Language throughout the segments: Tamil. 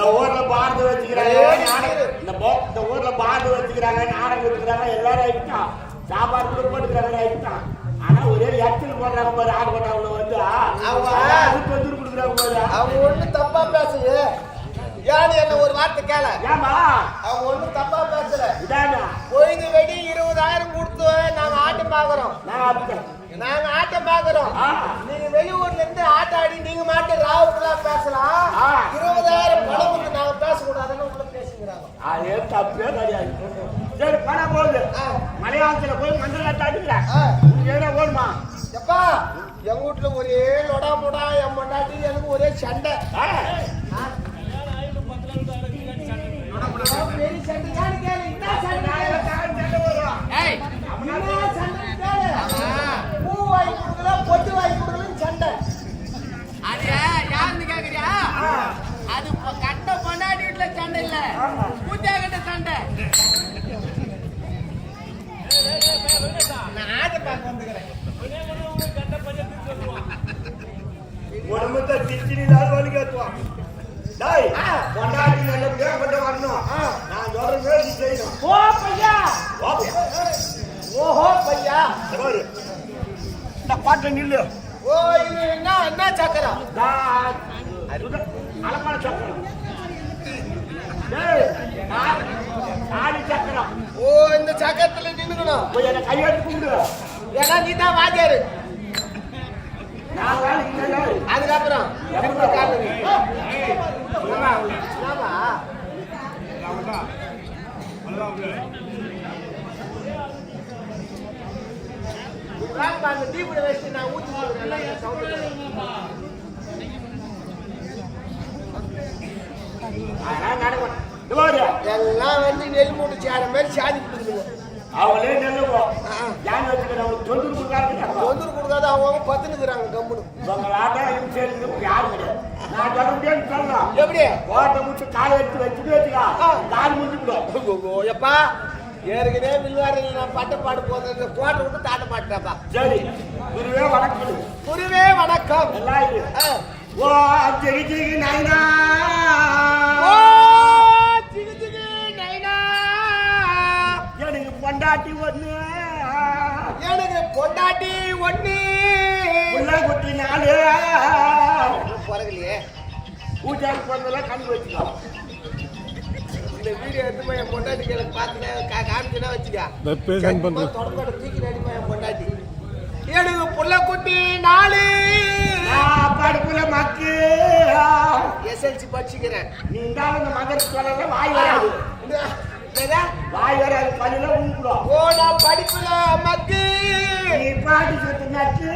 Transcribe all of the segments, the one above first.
இந்த ஊர்ல பாரத வச்சுக்கிறாங்க, இந்த ஊர்ல பாரத வச்சுக்கிறாங்க, நாடகம் வச்சுக்கிறாங்க, எல்லாரும் ஆயிட்டான். சாப்பாடு கூட போட்டுக்கிறாங்க ஆயிட்டான். ஆனா ஒரே இடத்துல போடுறாங்க பாரு, ஆடு போட்டவங்க வந்து தொந்தரவு கொடுக்குறாங்க பாரு. அவங்க ஒண்ணும் தப்பா பேசுது. யாரு என்ன ஒரு வார்த்தை கேள. ஏமா அவங்க ஒண்ணும் தப்பா பேசல. இதானா பொழுது வெடி 20,000 கொடுத்து நாங்க ஆட்டம் பாக்குறோம். நாங்க ஆட்டம் பாக்குறோம். நீங்க வெளியூர்ல இருந்து ஆட்ட ஆடி நீங்க மாட்டு ராவுக்குள்ள பேசலாம். 20,000 பணம் வந்து நாங்க பேசக்கூடாதுன்னு உள்ள பேசுகிறாங்க. அதே தப்பே கிடையாது. சரி பணம் போகுது. மலையாளத்துல போய் மண்டல தாட்டுக்கிறேன். ஏன்னா ஓடுமா எப்பா எங்க வீட்டுல ஒரே லொடா முடா என் பொண்டாட்டி எனக்கு ஒரே சண்டை. பெரிய சண்டை யாரு கேளு. என்ன சண்டை பூ வாங்கி கொடுக்கல பொட்டு வாங்கி கொடுக்கலன்னு சண்டை. அது யாருன்னு கேக்குறியா? அது கட்ட பொண்டாட்டி வீட்டுல சண்டை இல்ல, பூஜா கிட்ட சண்டை. நான் ஆட்ட பார்க்க வந்துக்கிறேன். உடம்புத்த திச்சினிலாத வலி கேட்டுவான். டேய் பொண்டாட்டி நல்ல கேப்பட்ட வரணும். நான் சொல்றேன் நீ செய்யணும். ஓ பையா ஓஹோ பையா பாரு இந்த பாட்டு நில்லு. ஓ இது என்ன சக்கரம்? அலமான சக்கரம். டேய் ஆடி சக்கரம். ஓ இந்த சக்கரத்துல நின்னுக்கணும். போய் என்ன கையெடுத்து கும்பிடு. ஏன்னா நீ தான் வாத்தியாரு. நான் வேலைக்கு அதுக்கப்புறம் திரும்ப காரணம் அந்த தீபுட வச்சு நான் ஊற்றி எல்லாம் வந்து நெல் மூட்டை சேர மாதிரி சாதி கொடுத்துருவோம். அவங்களே நெல்லுவோம். யானை வச்சுக்கிறவங்க தொந்தூர் கொடுக்காது. தொந்தூர் கொடுக்காது. அவங்க பத்துனுக்குறாங்க கம்முனு. யாரும் கிடையாது. நான் சொல்ல முடியாது சொல்லலாம். எப்படி கோட்டை முட்டு காலை எடுத்து வச்சுட்டு வச்சுக்கா கால் முடிச்சுக்கிடும். எப்பா ஏற்கனவே வில்வாரில் நான் பட்டப்பாடு போறது கோட்டை விட்டு தாட்ட மாட்டேன்ப்பா. சரி குருவே வணக்கம். குருவே வணக்கம். எல்லாம் இது ஓ ஜெகி ஜெகி நைனா ஓ ஜிகி ஜிகி நைனா எனக்கு பொண்டாட்டி ஒண்ணு உள்ள குட்டி நாலு பிறகுலையே பூஜாக்கு பிறந்தெல்லாம் கணக்கு வச்சுக்கோ. இந்த வீடியோ எடுத்து என் பொண்டாட்டிக்கு எனக்கு பார்த்து காமிச்சுனா வச்சுக்கா தொடர்போட தூக்கி நடிப்பா என் பொண்டாட்டி. எனக்கு புள்ள குட்டி 4 படுப்புல மக்கு SLC படிச்சுக்கிறேன். நீ இருந்தாலும் இந்த மகர் சொல்லல வாய் வராது. வாய் வராது பள்ளியில ஊப்பிடும். ஓ நான் படிப்புல மக்கு நீ பாட்டி சொத்து நட்டு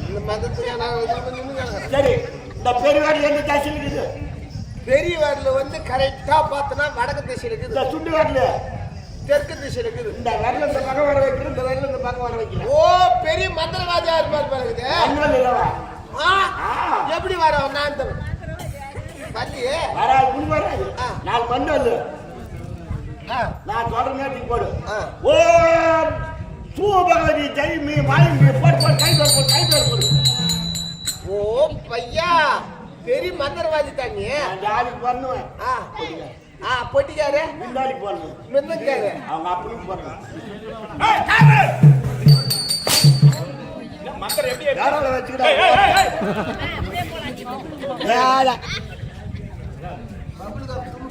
இந்த மதத்துக்கு நான் சரி. இந்த பெரியவாடி எந்த திசையில் இருக்குது? பெரிய வாரில் வந்து கரெக்டா பார்த்தனா வடக்கு திசையில் இருக்குது. இந்த சுண்டு வாரில் தெற்கு திசையில் இருக்குது. இந்த வரல இந்த பக்கம் வர வைக்கணும், இந்த வரல இந்த பக்கம் வர வைக்கணும். ஓ பெரிய மந்திரவாதியா இருப்பார் பாருங்க. எப்படி வரோம் நான் பள்ளியே வராது முன் வராது. 4 மணி வருது. நான் சொல்ற நேரத்துக்கு போடு. ஓ சூபகவதி ஜெய் மீ வாய் மீ போடு கை போடு. ஓ பையா பெரிய மந்திரவாதி தானே. நான் ஜாலிக்கு பண்ணுவேன். பொட்டிக்காரு மின்னாடிக்கு போடணும். மின்னக்காரு அவங்க அப்படின்னு போடணும். மக்கள் எப்படி வச்சுக்கிட்டாங்க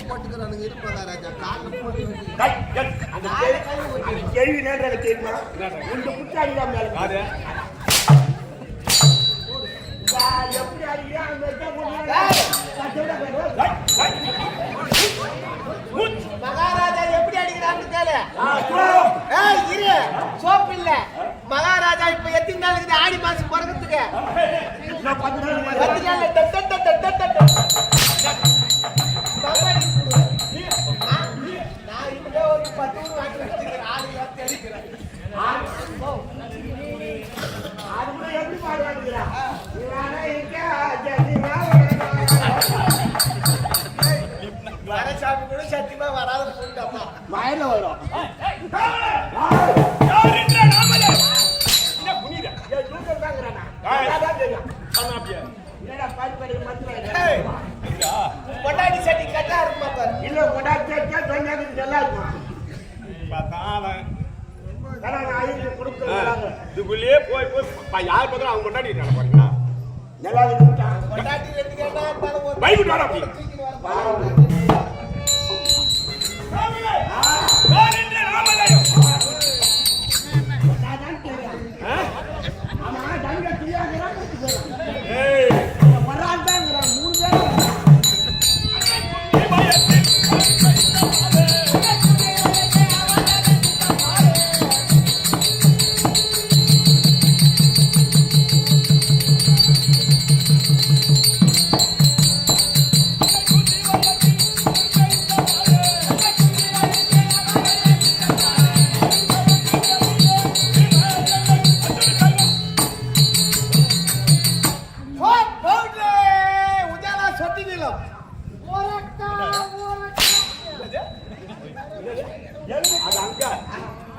போட்டுக்கிறானுங்க இருப்பாங்க ராஜா காலில் போட்டு அந்த கேள்வி நேரம் தெரியுமா? இந்த புத்தாடி தான் மேல எப்படி அடிக்கிறா மகாராஜா எப்படி அடிக்கிறான்னு கேளு. இரு சோப்பு இல்ல. மகாராஜா இப்ப எத்தனை நாள் இருக்குது? ஆடி மாசம் பிறக்கிறதுக்கு 10 நாள். நான் இப்ப ஒரு 10 ஊர் வாங்கி வச்சுக்கிறேன். ஆடி வார்த்தை அடிக்கிறேன். அது கூட எப்படி பாடுவாங்க? வரசாமி கூட சத்தியமா வராத போயிட்டாப்பா. வயல வரும். என்னடா பாடி மாத்திரம் ஏய், பொண்டாட்டி சட்டி கட்டா இருக்குமா பாரு. இல்ல கொண்டாடி சொன்னாங்க நல்லா இருக்கும் ஆனா நான் ஐந்து கொடுத்துருக்காங்க இதுக்குள்ளேயே போய் யார் பார்த்தா அவங்க கொண்டாடி நடப்பாங்களா நல்லா இருக்குட்டா பொண்டாட்டி ரெண்டு கேட்டா இருந்தாலும் ஒரு பைக் விட்டாடா அப்படி ஆமா தங்க தெரியாதா ஏய் வராதாங்கற 3 பேர்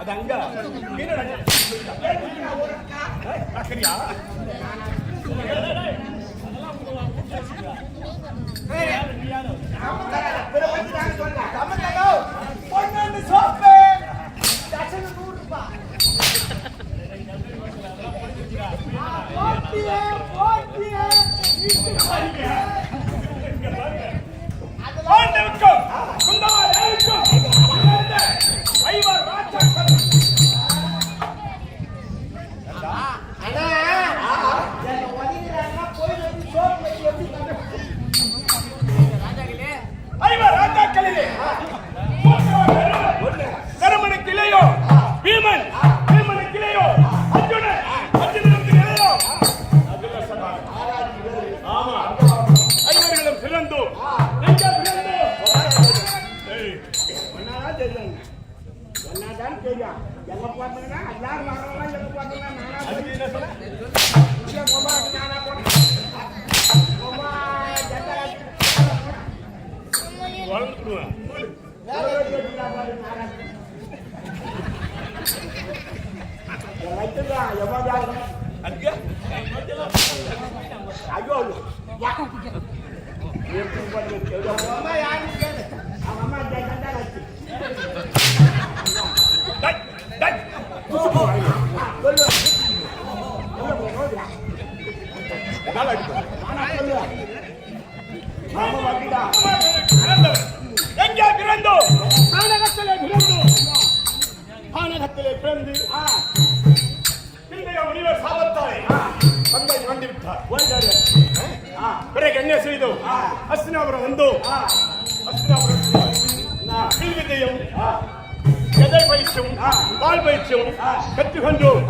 அது அங்க அக்கறியா பானகத்திலே பிறந்து முனிவர் சாபத்தாய் தந்தை இறந்து விட்டார். பிறகு என்ன செய்தோம்? அஸ்தினாபுரம் வந்தோம். வில்வித்தையும் கதை பயிற்சியும் வால் பயிற்சியும் கற்றுக்கொண்டோம்.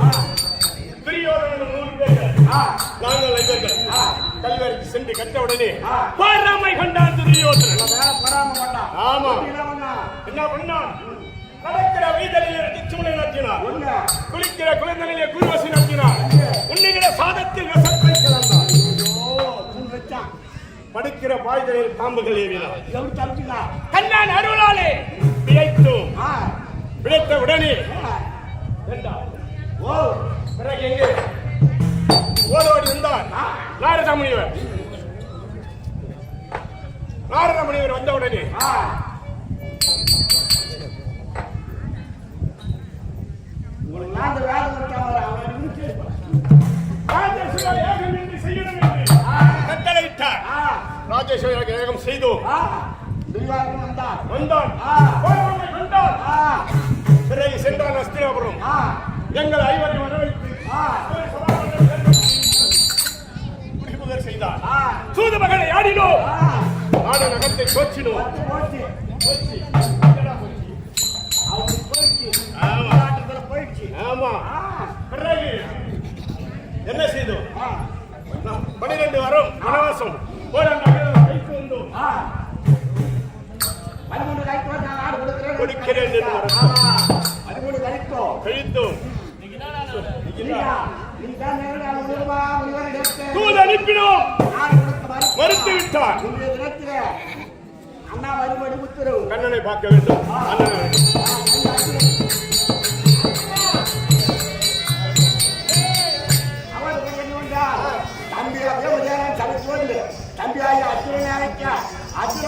துரியோதனன் 100 பேர்கள் நாங்கள் 5 பேர்கள் கல்வருக்கு சென்று கற்றவுடனே பொறாமை கொண்டான் துரியோதனன். ஆமா என்ன பண்ணான்? நடக்கிற வைதலிலே திச்சுமலை நடத்தினார். குளிக்கிற குழந்தையிலே குருவசி நடத்தினார். உன்னிகிற சாதத்தில் ரசத்தை கலந்தார். படுக்கிற பாய்தலில் பாம்புகள் ஏவினார். கண்ணான் அருளாலே பிழைத்தோம். பிழைத்த உடனே பிறகு எங்கே ஓடோடி இருந்தார் நாரத முனிவர். நாரத முனிவர் வந்த உடனே கட்டளையிட்டார். ராஜேஸ்வரி ஏகம் செய்தோம். வந்தான். பிறகு சென்றான் அஸ்தினாபுரம். எங்கள் 5 வரவைத்து குடிபுதல் செய்தார். சூது மகளை ஆடினோம். ஆட நகத்தை கோச்சினோம். ஆமா. பிறகு என்ன செய்தோம்? 12 வரும் வனவாசம் வைத்து வந்தோம். கொடுக்கிறேன் கழித்தோம். தூது அனுப்பினோம். மறுத்து விட்டார். கண்ணனை பார்க்க வேண்டும். தம்பி சொல்லு தம்பியாகி அசுரனை அழைக்க அசுர